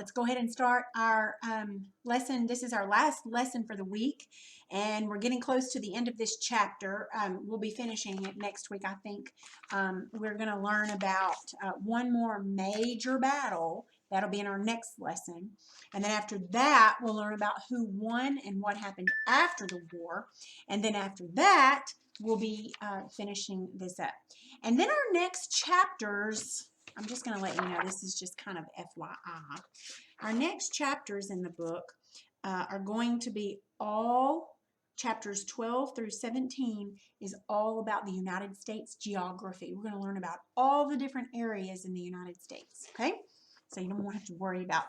let's go ahead and start our lesson. This is our last lesson for the week, and we're getting close to the end of this chapter. We'll be finishing it next week, I think. We're going to learn about one more major battle. That'll be in our next lesson. And then after that, we'll learn about who won and what happened after the war. And then after that, we'll be finishing this up. And then our next chapters, I'm just going to let you know, this is just kind of FYI. Our next chapters in the book are going to be all chapters 12 through 17 is all about the United States geography. We're going to learn about all the different areas in the United States, okay? So you don't want to have to worry about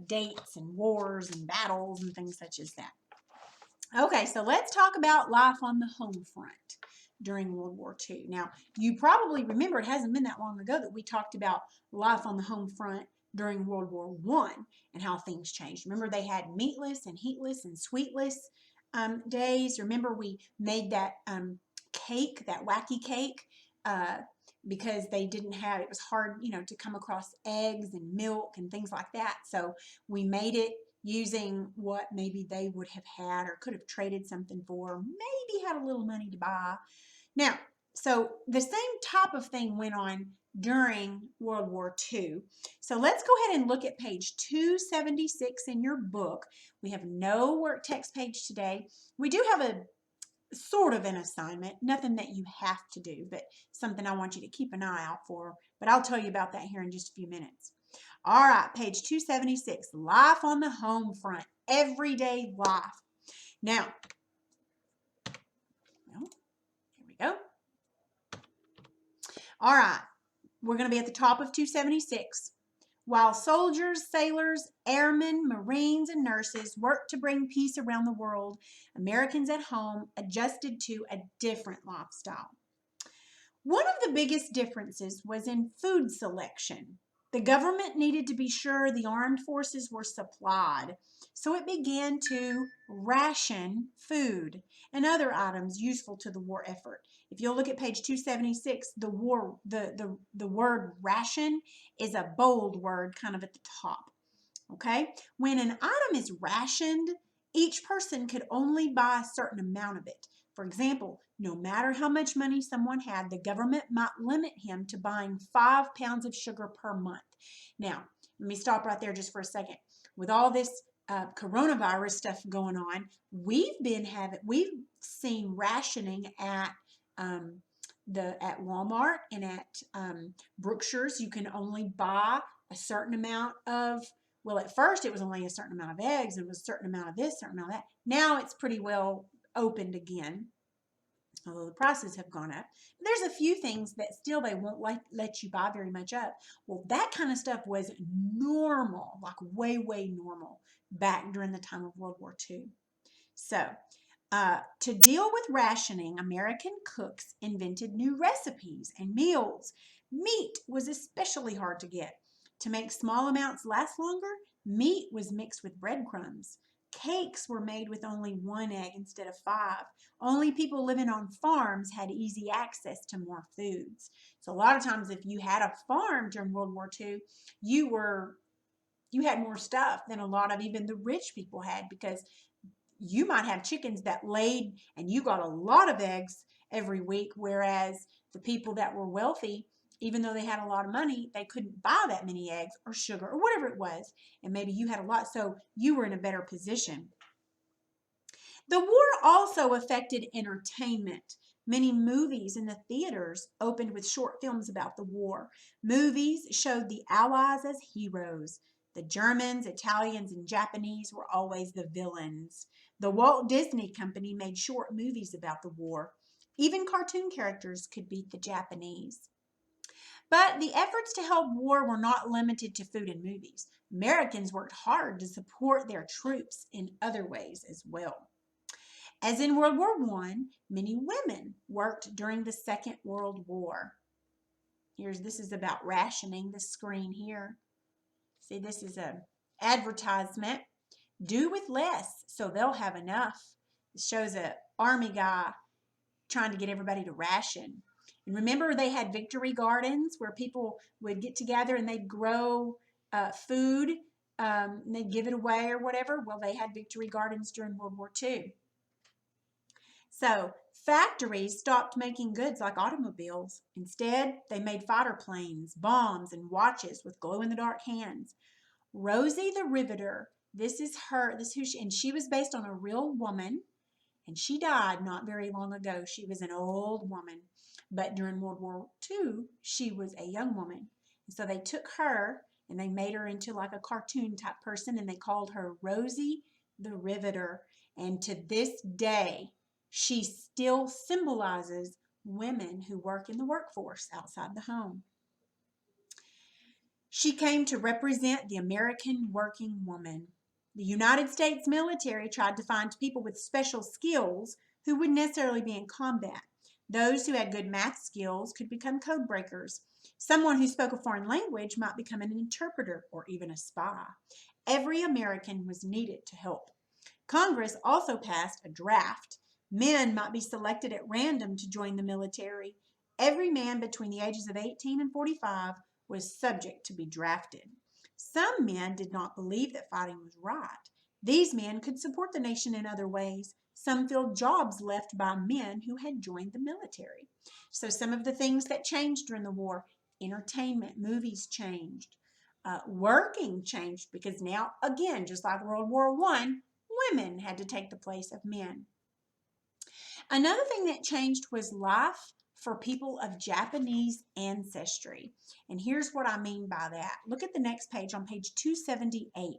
dates and wars and battles and things such as that. Okay, so let's talk about life on the home front during World War II. Now, you probably remember, it hasn't been that long ago that we talked about life on the home front during World War I and how things changed. Remember, they had meatless and heatless and sweetless days. Remember, we made that cake, that wacky cake, because they didn't have, it was hard, you know, to come across eggs and milk and things like that. So we made it using what maybe they would have had or could have traded something for, maybe had a little money to buy. Now, so the same type of thing went on during World War II. So let's go ahead and look at page 276 in your book. We have no work text page today. We do have a sort of an assignment, nothing that you have to do, but something I want you to keep an eye out for. But I'll tell you about that here in just a few minutes. All right, page 276, life on the home front, everyday life. Now, well, here we go. All right, we're going to be at the top of 276. While soldiers, sailors, airmen, Marines, and nurses worked to bring peace around the world, Americans at home adjusted to a different lifestyle. One of the biggest differences was in food selection. The government needed to be sure the armed forces were supplied, so it began to ration food and other items useful to the war effort. If you'll look at page 276, the word ration is a bold word kind of at the top. Okay? When an item is rationed, each person could only buy a certain amount of it. For example, no matter how much money someone had, the government might limit him to buying 5 pounds of sugar per month. Now, let me stop right there just for a second. With all this coronavirus stuff going on, we've seen rationing at Walmart and at Brookshire's. You can only buy a certain amount of, well, at first it was only a certain amount of eggs and it was a certain amount of this, certain amount of that. Now it's pretty well opened again, although the prices have gone up. There's a few things that still they won't let you buy very much of. Well, that kind of stuff was normal, like way, way normal back during the time of World War II. So, to deal with rationing, American cooks invented new recipes and meals. Meat was especially hard to get. To make small amounts last longer, meat was mixed with breadcrumbs. Cakes were made with only 1 egg instead of 5. Only people living on farms had easy access to more foods. So a lot of times if you had a farm during World War II, you had more stuff than a lot of even the rich people had, because you might have chickens that laid and you got a lot of eggs every week, whereas the people that were wealthy, even though they had a lot of money, they couldn't buy that many eggs or sugar or whatever it was. And maybe you had a lot, so you were in a better position. The war also affected entertainment. Many movies in the theaters opened with short films about the war. Movies showed the Allies as heroes. The Germans, Italians, and Japanese were always the villains. The Walt Disney Company made short movies about the war. Even cartoon characters could beat the Japanese. But the efforts to help war were not limited to food and movies. Americans worked hard to support their troops in other ways as well. As in World War I, many women worked during the Second World War. This is about rationing, the screen here. See, this is an advertisement. Do with less so they'll have enough. It shows an army guy trying to get everybody to ration. And remember, they had victory gardens where people would get together and they'd grow food, and they'd give it away or whatever. Well, they had victory gardens during World War II. So factories stopped making goods like automobiles. Instead, they made fighter planes, bombs, and watches with glow-in-the-dark hands. Rosie the Riveter, this is who she, and she was based on a real woman, and she died not very long ago. She was an old woman, but during World War II, she was a young woman. And so they took her and they made her into like a cartoon type person, and they called her Rosie the Riveter. And to this day, she still symbolizes women who work in the workforce outside the home. She came to represent the American working woman. The United States military tried to find people with special skills who wouldn't necessarily be in combat. Those who had good math skills could become code breakers. Someone who spoke a foreign language might become an interpreter or even a spy. Every American was needed to help. Congress also passed a draft. Men might be selected at random to join the military. Every man between the ages of 18 and 45 was subject to be drafted. Some men did not believe that fighting was right. These men could support the nation in other ways. Some filled jobs left by men who had joined the military. So some of the things that changed during the war: entertainment, movies changed. Working changed because now, again, just like World War I, women had to take the place of men. Another thing that changed was life for people of Japanese ancestry. And here's what I mean by that. Look at the next page on page 278.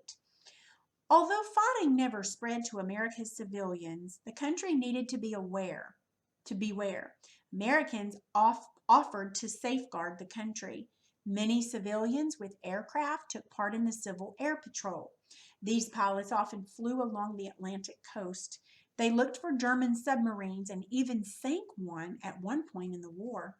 Although fighting never spread to America's civilians, the country needed to beware. Americans offered to safeguard the country. Many civilians with aircraft took part in the Civil Air Patrol. These pilots often flew along the Atlantic coast. They looked for German submarines and even sank one at one point in the war.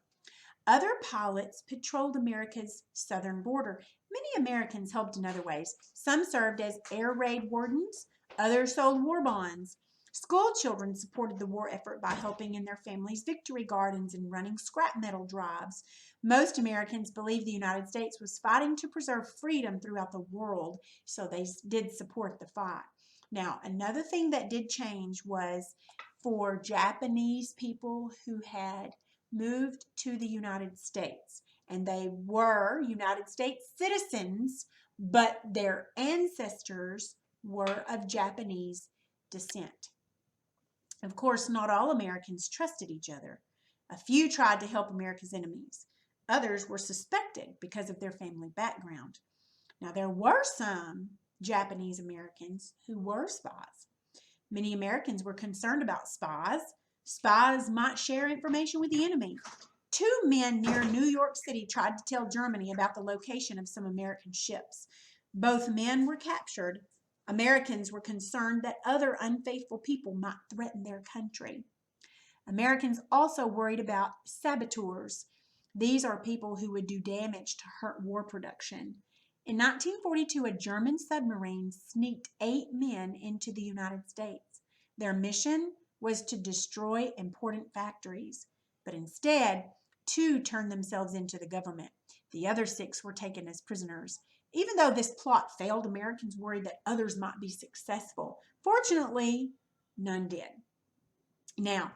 Other pilots patrolled America's southern border. Many Americans helped in other ways. Some served as air raid wardens. Others sold war bonds. School children supported the war effort by helping in their families' victory gardens and running scrap metal drives. Most Americans believed the United States was fighting to preserve freedom throughout the world, so they did support the fight. Now, another thing that did change was for Japanese people who had moved to the United States, and they were United States citizens, but their ancestors were of Japanese descent. Of course, not all Americans trusted each other. A few tried to help America's enemies. Others were suspected because of their family background. Now, there were some Japanese Americans who were spies. Many Americans were concerned about spies. Spies might share information with the enemy. 2 men near New York City tried to tell Germany about the location of some American ships. Both men were captured. Americans were concerned that other unfaithful people might threaten their country. Americans also worried about saboteurs. These are people who would do damage to hurt war production. In 1942, a German submarine sneaked 8 men into the United States. Their mission was to destroy important factories, but instead, 2 turned themselves into the government. The other 6 were taken as prisoners. Even though this plot failed, Americans worried that others might be successful. Fortunately, none did. Now,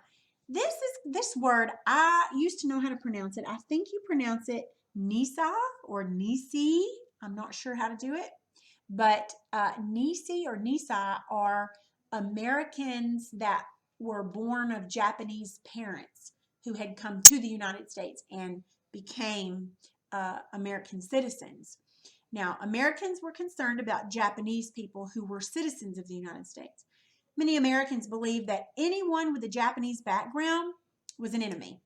this word, I used to know how to pronounce it. I think you pronounce it Nisa or Nisi. I'm not sure how to do it. But Nisi or Nisa are Americans that were born of Japanese parents who had come to the United States and became American citizens. Now, Americans were concerned about Japanese people who were citizens of the United States. Many Americans believed that anyone with a Japanese background was an enemy.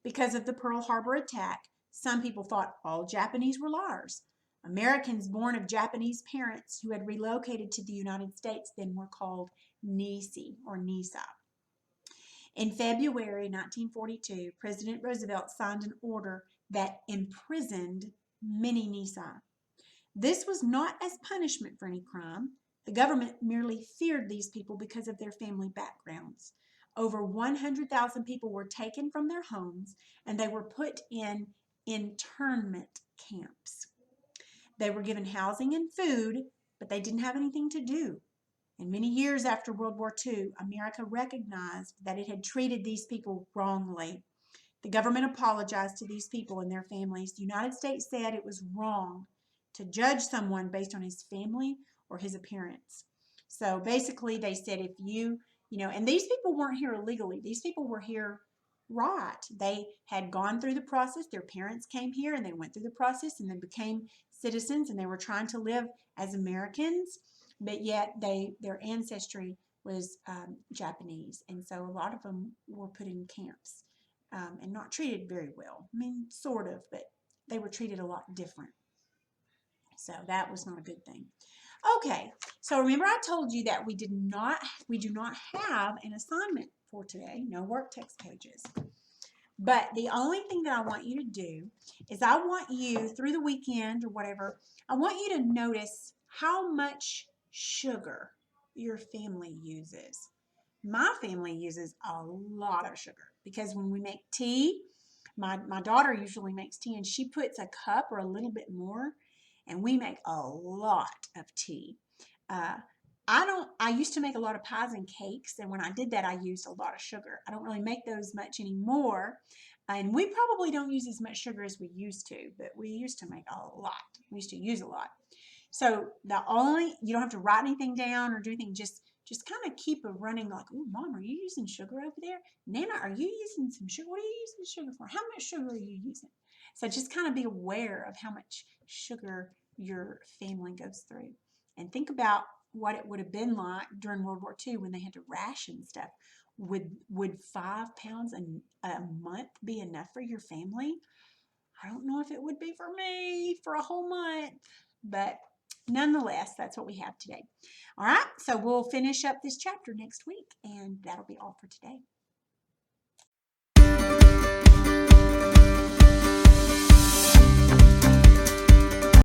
Because of the Pearl Harbor attack, some people thought all Japanese were liars. Americans born of Japanese parents who had relocated to the United States then were called Nisi or Nisa. In February 1942, President Roosevelt signed an order that imprisoned many Nisa. This was not as punishment for any crime. The government merely feared these people because of their family backgrounds. Over 100,000 people were taken from their homes and they were put in internment camps. They were given housing and food, but they didn't have anything to do. And many years after World War II, America recognized that it had treated these people wrongly. The government apologized to these people and their families. The United States said it was wrong to judge someone based on his family or his appearance. So basically, they said if and these people weren't here illegally. These people were here right. They had gone through the process. Their parents came here and they went through the process and they became citizens and they were trying to live as Americans, but yet their ancestry was Japanese. And so a lot of them were put in camps and not treated very well. I mean, sort of, but they were treated a lot different. So that was not a good thing. Okay, so remember I told you that we do not have an assignment for today, no work text pages. But the only thing that I want you to do is I want you, through the weekend or whatever, I want you to notice how much sugar your family uses. My family uses a lot of sugar because when we make tea, my daughter usually makes tea and she puts a cup or a little bit more, and we make a lot of tea. I used to make a lot of pies and cakes, and when I did that, I used a lot of sugar. I don't really make those much anymore, and we probably don't use as much sugar as we used to, but we used to make a lot. We used to use a lot. So you don't have to write anything down or do anything, just kind of keep a running like, oh, Mom, are you using sugar over there? Nana, are you using some sugar? What are you using sugar for? How much sugar are you using? So just kind of be aware of how much sugar your family goes through. And think about what it would have been like during World War II when they had to ration stuff. Would 5 pounds a month be enough for your family? I don't know if it would be for me for a whole month, but nonetheless, that's what we have today. All right, so we'll finish up this chapter next week, and that'll be all for today.